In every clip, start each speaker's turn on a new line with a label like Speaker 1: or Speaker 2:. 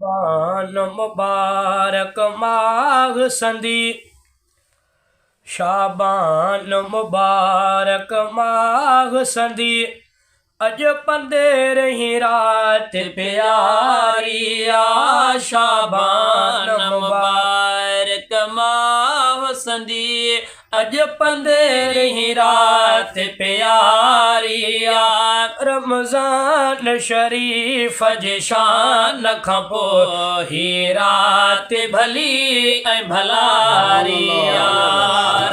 Speaker 1: पान मुबारक माह संदी शाबान मुबारक माह संदी अज पंदे रही रात प्यारी आ शाबान मुबारक माह संदी अज पंदे रही रात प्यारी आ रमज़ान शरीफ जी शान खां पोइ ही रात भली ऐं भलारी आ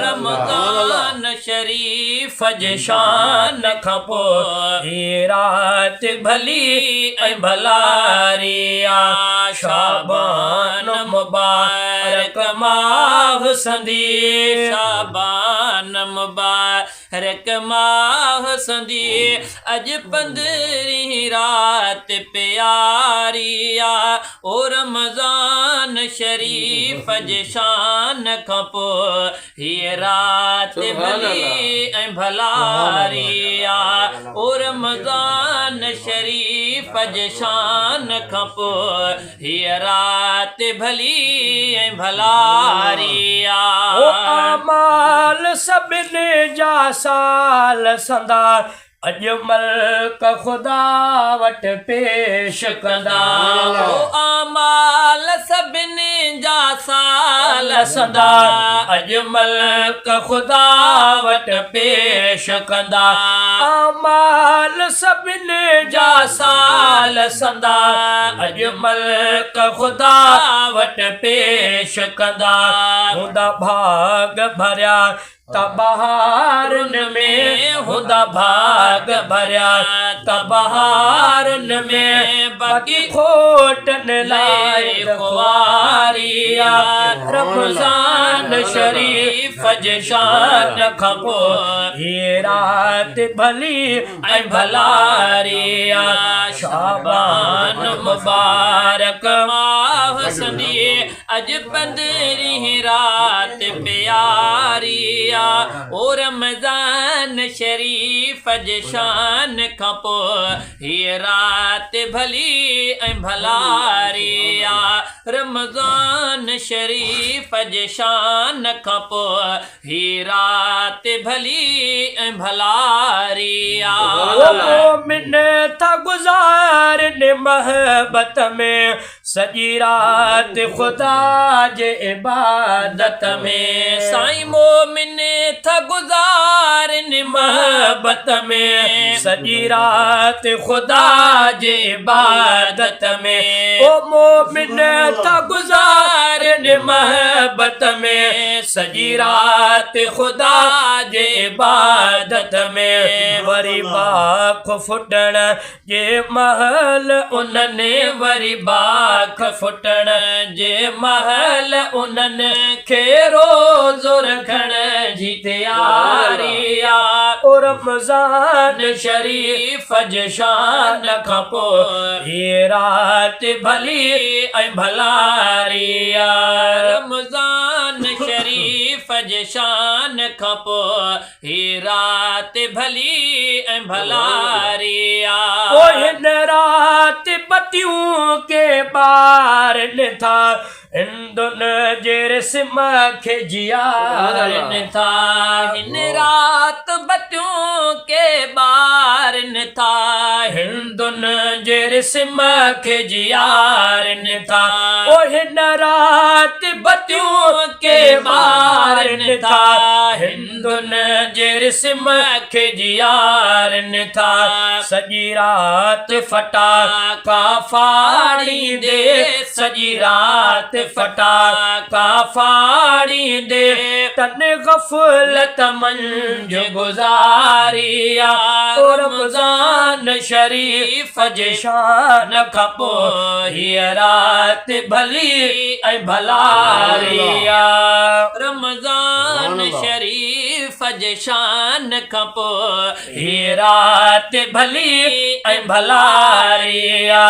Speaker 1: रमज़ान शरीफ जी शान खां पोइ ही रात भली ऐं भलारी आ शाबान मुबारक माह संदी शाबान मुबारक माह संदी अज पंद्रहीं रात प्यारी आ ओ रमज़ान शरीफ जी शान खां पोइ हीअ रात भली ऐं भलारी आ ओ रमज़ान शरीफ जी शान खां पोइ हीअ रात भली ऐं भलारी आ ओ अमाल सभिनी जा साल संदा अजमल का खुदा वट पेश कंदा ओ अमाल सभिनी जा साल संदा अजमल का खुदा वट पेश कंदा अमाल सभिनी जा साल संदा अजमल का खुदा वट पेश कंदा हुंदा भाग भरिया तबहारन में हुंदा भाग भरिया तबहारन में बाकी खोटन लाए खुआरिया रमज़ान शरीफ जी शान खां पोइ ही रात भली ऐं भलारी आ शाबान मुबारक माह संदी अज पंद्रहीं रात प्यारी ओ रमज़ान शरीफ जी शान खां पोइ हीअ रात भली ऐं भलारी आ रमज़ान शरीफ जी शान खां पोइ हीअ रात भली ऐं भलारी आ मोमिन था गुज़ारनि महबत में सॼी रात ख़ुदा जे इबादत में साईं मोमिन था गुज़ारनि महबत में सॼी रात ख़ुदा जे इबादत में ओ मोमिन था गुज़ारनि महबत में सॼी रात ख़ुदा जे इबादत में वरी बाख फुटण जे महल उन्हनि वरी बाख फुटण जे महल उन्हनि खे रोज़ो रखण जी तयारी आ ओ रमज़ान शरीफ जी शान खां पोइ हीअ रात भली ऐं भलारी आ रमज़ान शरीफ जी शान खां पोइ हीअ रात भली ऐं भलारी आ ओ हिन रात बतियूं के ॿारनि था हिंदुन जे रस्म खे जियारनि था हिन रात बतियूं के ॿारनि था हिंदुन जे रस्म खे जियारनि था ओ हिन रात बतियूं के ॿारनि था हिंदुन जे रस्म खे जियारनि था सॼी रात फटाका फाड़ींदे सॼी रात फटाका फाड़ींदे तन गफ़लत मंझ गुज़ारिया ओ रमज़ान शरीफ जी शान खां पोइ हीअ रात भली ऐं भलारी आ रमज़ान शरीफ
Speaker 2: फज शान खां पोइ
Speaker 1: ही रात भली ऐं भलारिया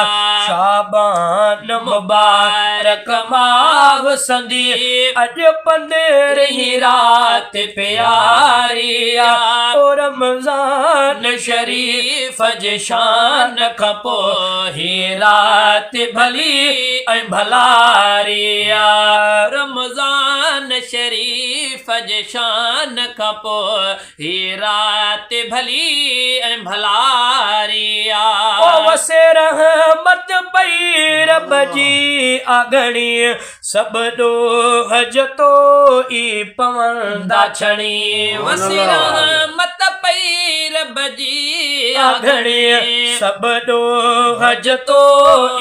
Speaker 1: शाबान मुबारक माह संदी अॼु पंद्रहीं रात प्यारिया ओ रमज़ान शरीफ जे शान खां पोइ ही रात भली ऐं भलारिया
Speaker 2: रमज़ान शरीफ जे शान खां पोइ ही रात भली ऐं भलारिया
Speaker 1: ओ वसे रहमत पई रब जी आगणी सब ॾोह जो ई पवंदा छणी
Speaker 2: वसे रहमत पई रब जी
Speaker 1: आगणी सब ॾोह जो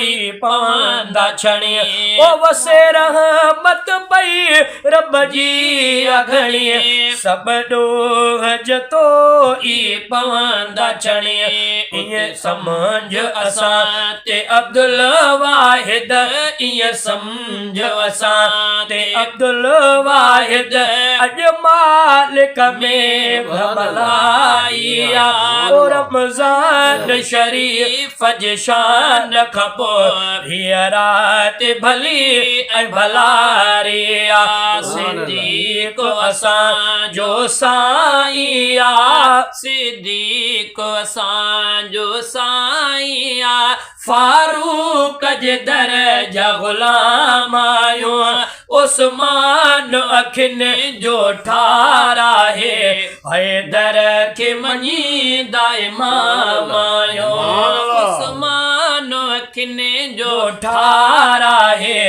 Speaker 1: ई पवंदा छणी ओ वसे रहमत पई रब जी आगणी सब ॾोह जो ई पवंदा छणी ईअं समझ असां ते अब्दुल वाहिद ईअं समझ असां ते अब्दुल वाहिद अॼु मालिक में भलाइया ओ रमज़ान शरीफ जे शान खां पोइ हीअ रात भली ऐं भलारिया सिद्दीक़ असां जो साईं आ
Speaker 2: सिद्दीक़ असां जो साईं आ
Speaker 1: फारूक जे दर जा गुलाम आहियूं उस्मान अखियुनि जो ठारा है हैदर खे मञींदा इमाम आहियूं
Speaker 2: उस्मान अखियुनि जो
Speaker 1: ठारा है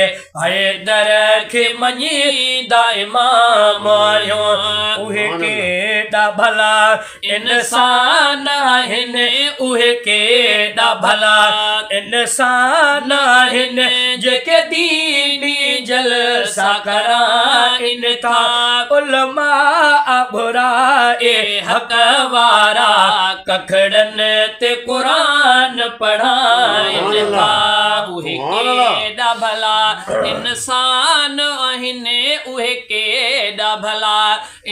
Speaker 1: हैदर खे मञींदा इमाम आहियूं उहे केॾा भला इंसान आहिनि उहे केॾा भला इंसान आहिनि जेके दीनी जलसा कराइनि था उलमा घुराए हक़ वारा कखड़नि ते क़ुरान पढ़ाइनि था
Speaker 2: उहे केॾा भला इंसान आहिनि उहे केॾा भला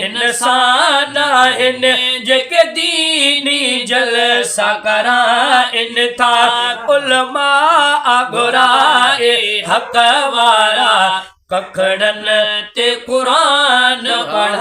Speaker 1: इंसान आहिनि जेके दीनी जलसा कराइनि था उलमा घुराए हक़ वारा कखड़नि ते क़ुरान पढ़ाइनि